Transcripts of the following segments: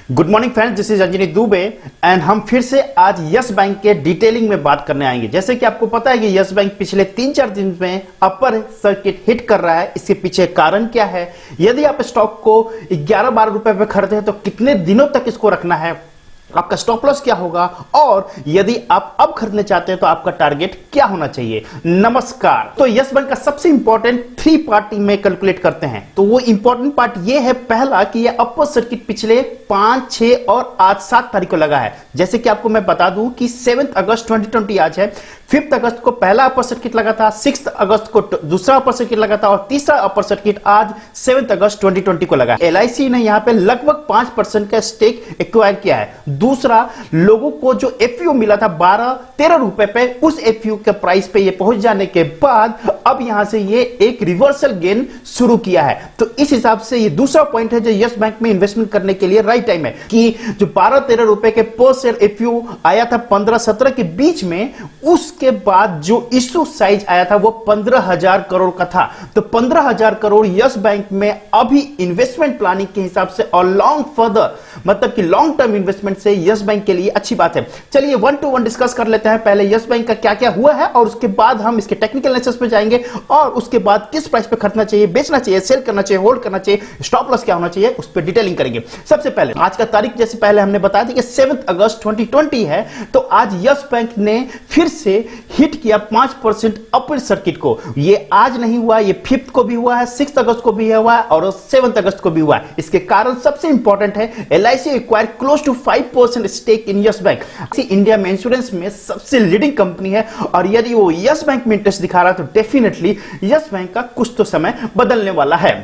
Good morning friends, this is Anjani Dubey and हम फिर से आज यस बैंक के डिटेलिंग में बात करने आएंगे। जैसे कि आपको पता है कि यस बैंक पिछले 3-4 दिन में अपर सर्किट हिट कर रहा है। इसके पीछे कारण क्या है, यदि आप स्टॉक को 11-12 रुपए पे खरीदते हैं तो कितने दिनों तक इसको रखना है, आपका स्टॉप लॉस क्या होगा, और यदि आप अब खरीदने चाहते हैं तो आपका टारगेट क्या होना चाहिए। नमस्कार। तो यस बैंक का सबसे इंपॉर्टेंट 3 पार्ट में कैलकुलेट करते हैं। तो वो इंपॉर्टेंट पार्ट ये है, पहला कि ये अपर सर्किट पिछले 5, 6 और आज 7 तारीख को लगा है। जैसे कि आपको मैं बता दूं कि 7 अगस्त 2020 आज है, 5 अगस्त को पहला अपर सर्किट लगा था, 6 अगस्त को दूसरा अपर सर्किट लगा था और तीसरा अपर सर्किट आज 7 अगस्त 2020 को लगा। एलआईसी ने यहां पे लगभग 5% का स्टेक एक्वायर किया है। दूसरा, लोगों को जो एफयू मिला था 12-13 रुपए पे, उस एफयू के प्राइस पे ये पहुंच जाने के बाद अब यहां से ये एक रिवर्सल गेन शुरू किया है। तो इस हिसाब से ये दूसरा पॉइंट है जो यस बैंक में इन्वेस्टमेंट करने के लिए राइट टाइम है कि जो 12-13 रुपए के पर शेयर एफयू आया था 15-17 के बीच में, उसके बाद जो इश्यू साइज आया था वो 15,000 करोड़ का था। तो 15,000 करोड़ यस बैंक में अभी इन्वेस्टमेंट प्लानिंग के हिसाब से और लॉन्ग फर्दर मतलब कि लॉन्ग टर्म इन्वेस्टमेंट से यस बैंक के लिए अच्छी बात है। चलिए 1 to 1 डिस्कस कर लेते हैं। पहले यस बैंक का क्या क्या हुआ है और उसके बाद हम इसके टेक्निकल एनालिसिस पे जाएंगे और उसके बाद किस प्राइस पे खरीदना चाहिए, बेचना चाहिए, सेल करना चाहिए, होल्ड करना चाहिए, स्टॉप लॉस क्या होना चाहिए, उस पर डिटेलिंग करेंगे। सबसे पहले आज का तारीख जैसे पहले हमने बताया था कि 7 अगस्त 2020 है, तो आज यस बैंक ने फिर से हिट किया 5% अपर सर्किट को। ये आज नहीं हुआ, ये 5th को भी हुआ है, 6 अगस्त को भी हुआ है और 7 अगस्त को भी हुआ है। इसके कारण सबसे इंपॉर्टेंट है LIC acquire close to 5% stake in Yes Bank. India में इंश्योरेंस में सबसे लीडिंग कंपनी है और यदि वो यस बैंक में इंटरेस्ट दिखा रहा है तो डेफिनेटली यस बैंक का कुछ तो समय बदलने वाला है।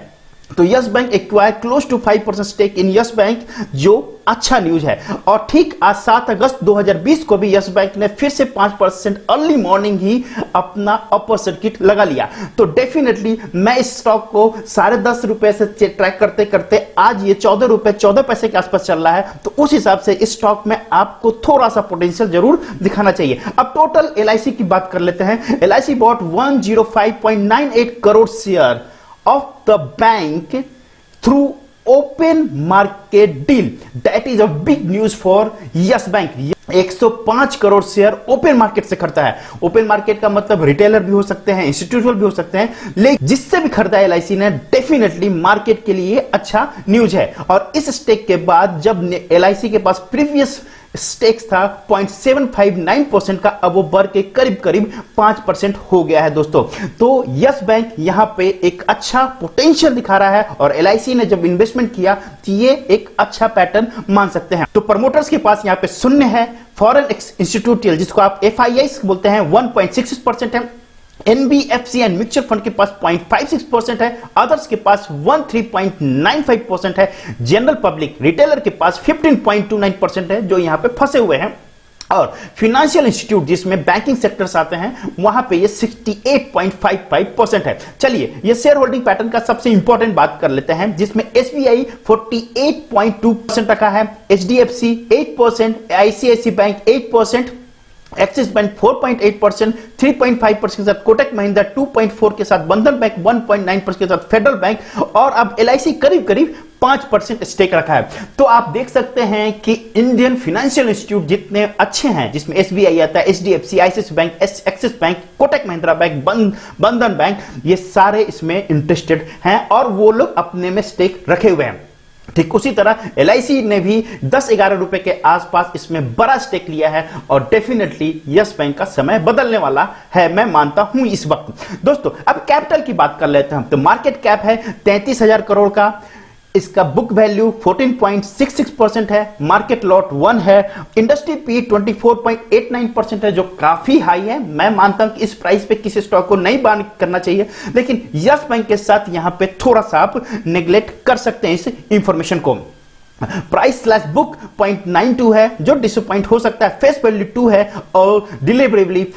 तो Yes Bank acquire close to 5% stake in Yes Bank, जो अच्छा न्यूज है। और ठीक आज 7 अगस्त 2020 को भी यस बैंक ने फिर से 5% अर्ली मॉर्निंग ही अपना अपर सर्किट लगा लिया। तो डेफिनेटली मैं इस स्टॉक को 10.5 रुपए से ट्रैक करते करते आज ये 14 रुपए 14 पैसे के आसपास चल रहा है। तो उस हिसाब से इस स्टॉक में आपको थोड़ा सा पोटेंशियल जरूर दिखाना चाहिए। अब टोटल एलआईसी की बात कर लेते हैं। LIC bought 105.98 crore share of the bank through open market deal. That is a big news for Yes Bank. 105 crore share open market से खरीदा है। ओपन मार्केट का मतलब रिटेलर भी हो सकते हैं, इंस्टीट्यूशनल भी हो सकते हैं, लेकिन जिससे भी खरीदा है एलआईसी ने, डेफिनेटली मार्केट के लिए अच्छा न्यूज है। और इस स्टेक के बाद जब एलआईसी के पास प्रीवियस स्टेक्स था 0.759% का, अब वो बढ़ के करीब करीब 5% हो गया है दोस्तों। तो यस बैंक यहां पे एक अच्छा पोटेंशियल दिखा रहा है और एलआईसी ने जब इन्वेस्टमेंट किया तो ये एक अच्छा पैटर्न मान सकते हैं। तो प्रमोटर्स के पास यहां पे शून्य है। फॉरेन इंस्टीट्यूटियल जिसको आप एफआईआई बोलते हैं 1.66% है। एनबीएफसी एंड म्यूचुअल फंड के पास 0.56% है। अदर्स के पास 13.95% है। जनरल पब्लिक रिटेलर के पास 15.29% है, जो यहां पे फंसे हुए हैं। और फाइनेंशियल इंस्टीट्यूट जिसमें बैंकिंग सेक्टर्स आते हैं, वहां पे ये 68.55% है। चलिए ये शेयर होल्डिंग पैटर्न का सबसे इंपॉर्टेंट बात कर लेते हैं, जिसमें एसबीआई 48.2% रखा है, HDFC 8%, ICIC Bank 8%, Axis Bank 4.8%, 3.5% के साथ कोटक महिंद्रा 2.4% के साथ, बंधन बैंक 1.9% के साथ, फेडरल बैंक और अब एलआईसी करीब करीब 5% स्टेक रखा है। तो आप देख सकते हैं कि इंडियन फाइनेंशियल इंस्टीट्यूट जितने अच्छे हैं, जिसमें एसबीआई आता है, HDFC, ICIC Bank, Axis Bank, Kotak Mahindra Bank, Bandhan Bank, ये सारे इसमें इंटरेस्टेड हैं और वो लोग अपने में स्टेक रखे हुए हैं। ठीक उसी तरह एलआईसी ने भी 10-11 रुपए के आसपास इसमें बड़ा स्टेक लिया है और डेफिनेटली यस बैंक का समय बदलने वाला है, मैं मानता हूं इस वक्त। दोस्तों अब कैपिटल की बात कर लेते हैं। तो मार्केट कैप है 33,000 करोड़ का, इसका बुक वैल्यू 14.66% है, मार्केट लॉट 1 है, इंडस्ट्री पी 24.89% है, जो काफी हाई है। मैं मानता हूं कि इस प्राइस पे किसी स्टॉक को नहीं बाय करना चाहिए, लेकिन यस बैंक के साथ यहां पे थोड़ा सा आप नेग्लेक्ट कर सकते हैं इस इंफॉर्मेशन को। प्राइस स्लैश बुक 0.92 है, जो डिसअपॉइंट हो सकता है। फेस वैल्यू 2 है और डिलीवरेबिलिटी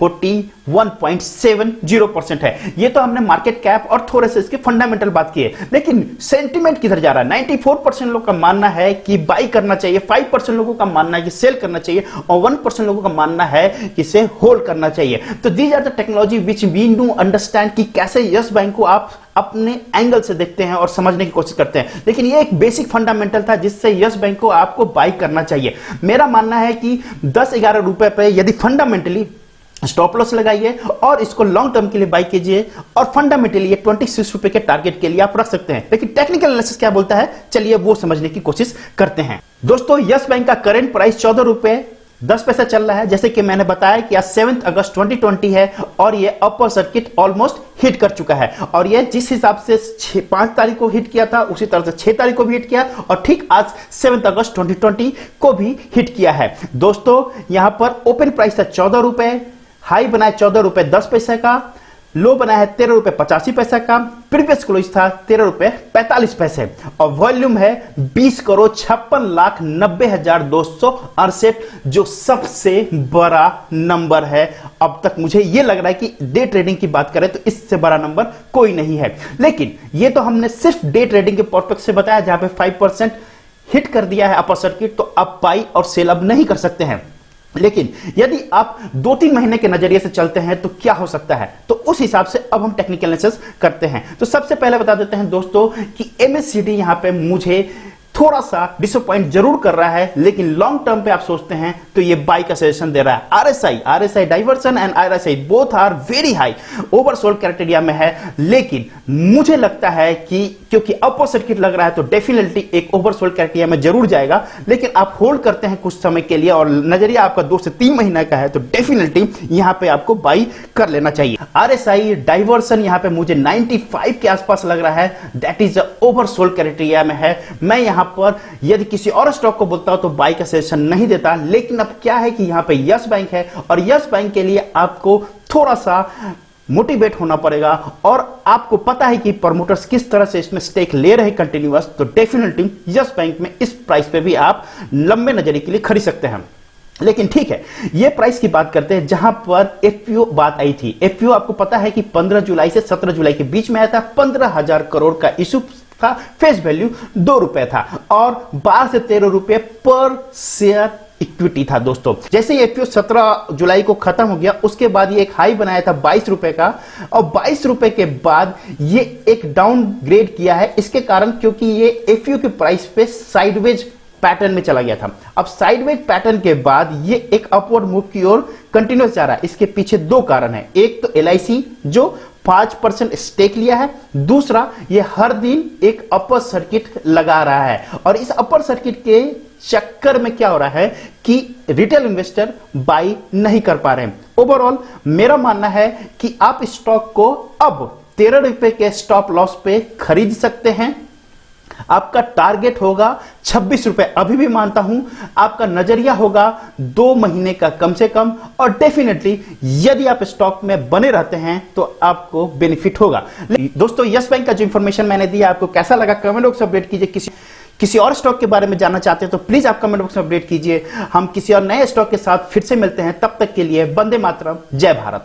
41.70% है। ये तो हमने मार्केट कैप और थोड़े से इसके फंडामेंटल बात की है, लेकिन सेंटिमेंट किधर जा रहा है। 94% लोग का मानना है कि बाई करना चाहिए, 5% लोगों का मानना है कि सेल करना चाहिए और 1% लोगों का मानना है कि इसे होल्ड करना चाहिए। तो these are the technology which we know understand कि कैसे यस बैंक को आप अपने एंगल से देखते हैं और समझने की कोशिश करते हैं, लेकिन ये एक बेसिक फंडामेंटल था जिससे यस बैंक को आपको बाई करना चाहिए। मेरा मानना है कि 10-11 रुपए पे यदि फंडामेंटली स्टॉप लॉस लगाइए और इसको लॉन्ग टर्म के लिए बाई कीजिए, और फंडामेंटली ये 26 रुपए के टारगेट के लिए आप रख सकते हैं। लेकिन टेक्निकल एनालिसिस क्या बोलता है, चलिए वो समझने की कोशिश करते हैं। दोस्तों, यस बैंक का करंट प्राइस 14 रुपए 10 पैसा चल रहा है। जैसे कि मैंने बताया कि आज 7 अगस्त 2020 है और ये अपर सर्किट ऑलमोस्ट हिट कर चुका है, और ये जिस हिसाब से 5 तारीख को हिट किया था उसी तरह से 6 तारीख को भी हिट किया और ठीक आज 7 अगस्त 2020 को भी हिट किया है। दोस्तों, यहां पर ओपन प्राइस था 14 रुपए, हाई बना है 14 रुपए 10 पैसे का, लो बना है 13 रुपए 85 पैसा का, प्रीवियस क्लोज था 13 रुपए 45 पैसे, और वॉल्यूम है 20,56,90,268, जो सबसे बड़ा नंबर है अब तक। मुझे यह लग रहा है कि डे ट्रेडिंग की बात करें तो इससे बड़ा नंबर कोई नहीं है, लेकिन यह तो हमने सिर्फ डे ट्रेडिंग के पर्सपेक्टिव से बताया जहां पे 5% हिट कर दिया है अपर सर्किट, तो आप बाई और सेल अब नहीं कर सकते हैं। लेकिन यदि आप 2-3 महीने के नजरिए से चलते हैं तो क्या हो सकता है, तो उस हिसाब से अब हम टेक्निकल एनालिसिस करते हैं। तो सबसे पहले बता देते हैं दोस्तों कि एमएससीडी यहां पे मुझे थोड़ा सा डिसअपॉइंट जरूर कर रहा है, लेकिन लॉन्ग टर्म पे आप सोचते हैं तो ये बाई का सजेशन दे रहा है। RSI divergence and RSI both are very high, oversold criteria में है, लेकिन मुझे लगता है कि क्योंकि अपर सर्किट लग रहा है तो डेफिनेटली एक ओवरसोल्ड क्राइटेरिया में जरूर जाएगा। लेकिन आप होल्ड करते हैं कुछ समय के लिए और नजरिया आपका 2 से 3 महीने का है तो डेफिनेटली यहां पे आपको बाई कर लेना चाहिए। आरएसआई डाइवर्सन यहां पे मुझे 95 के आसपास लग रहा है, दैट इज ओवरसोल्ड क्राइटेरिया में है। मैं यहां पर यदि किसी और स्टॉक को बोलता हूं तो बाई का सजेशन नहीं देता, लेकिन अब क्या है कि यहां पे यस बैंक है और यस बैंक के लिए आपको थोड़ा सा मोटिवेट होना पड़ेगा, और आपको पता है कि प्रमोटर्स किस तरह से इसमें स्टेक ले रहे हैं कंटिन्यूअस, तो डेफिनेटली यस बैंक में इस प्राइस पे भी आप लंबे नजरिए के लिए खरीद सकते हैं। लेकिन ठीक है, ये प्राइस की बात करते हैं जहां पर एफपीओ बात आई थी। एफपीओ आपको पता है कि 15 जुलाई से 17 जुलाई के बीच में आया था, 15,000 करोड़ का इशू था, फेस वैल्यू 2 रुपए था और 12 से 13 रुपए पर शेयर इक्विटी था। दोस्तों, जैसे ही एफपीओ 17 जुलाई को खत्म हो गया उसके बाद ये एक हाई बनाया था 22 रुपए का, और 22 रुपए के बाद ये एक डाउन ग्रेड किया है। इसके कारण क्योंकि ये एफपीओ के प्राइस पे साइडवेज पैटर्न में चला गया था। अब साइडवेज पैटर्न के बाद ये एक अपवर्ड मूव की ओर कंटिन्यूस जा रहा है। इसके पीछे 2 कारण है, एक तो एलआईसी जो 5% स्टेक लिया है, दूसरा ये हर दिन एक अपर सर्किट लगा रहा है, और इस अपर सर्किट के चक्कर में क्या हो रहा है कि रिटेल इन्वेस्टर बाई नहीं कर पा रहे हैं। ओवरऑल मेरा मानना है कि आप स्टॉक को अब 13 रुपए के स्टॉप लॉस पे खरीद सकते हैं। आपका टारगेट होगा 26 रुपए, अभी भी मानता हूं आपका नजरिया होगा 2 महीने का कम से कम, और डेफिनेटली यदि आप स्टॉक में बने रहते हैं तो आपको बेनिफिट होगा। दोस्तों, यस बैंक का जो इंफॉर्मेशन मैंने दिया आपको कैसा लगा कमेंट बॉक्स में अपडेट कीजिए। किसी और स्टॉक के बारे में जानना चाहते हैं तो प्लीज आप कमेंट बॉक्स में अपडेट कीजिए। हम किसी और नए स्टॉक के साथ फिर से मिलते हैं, तब तक के लिए वंदे मातरम, जय भारत।